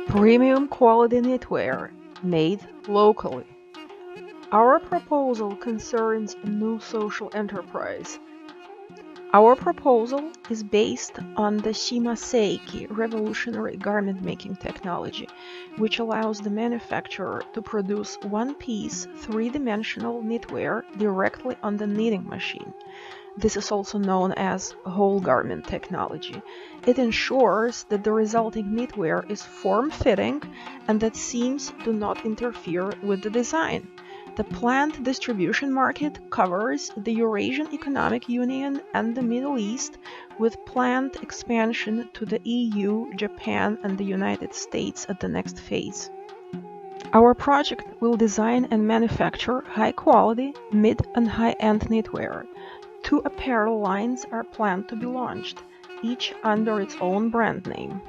Premium quality knitwear made locally. Our proposal concerns a new social enterprise. Our proposal is based on the Shimaseiki revolutionary garment-making technology, which allows the manufacturer to produce one-piece, three-dimensional knitwear directly on the knitting machine. This is also known as whole garment technology. It ensures that the resulting knitwear is form-fitting and that seams do not interfere with the design. The planned distribution market covers the Eurasian Economic Union and the Middle East, with planned expansion to the EU, Japan, and the United States at the next phase. Our project will design and manufacture high-quality, mid- and high-end knitwear. 2 apparel lines are planned to be launched, each under its own brand name.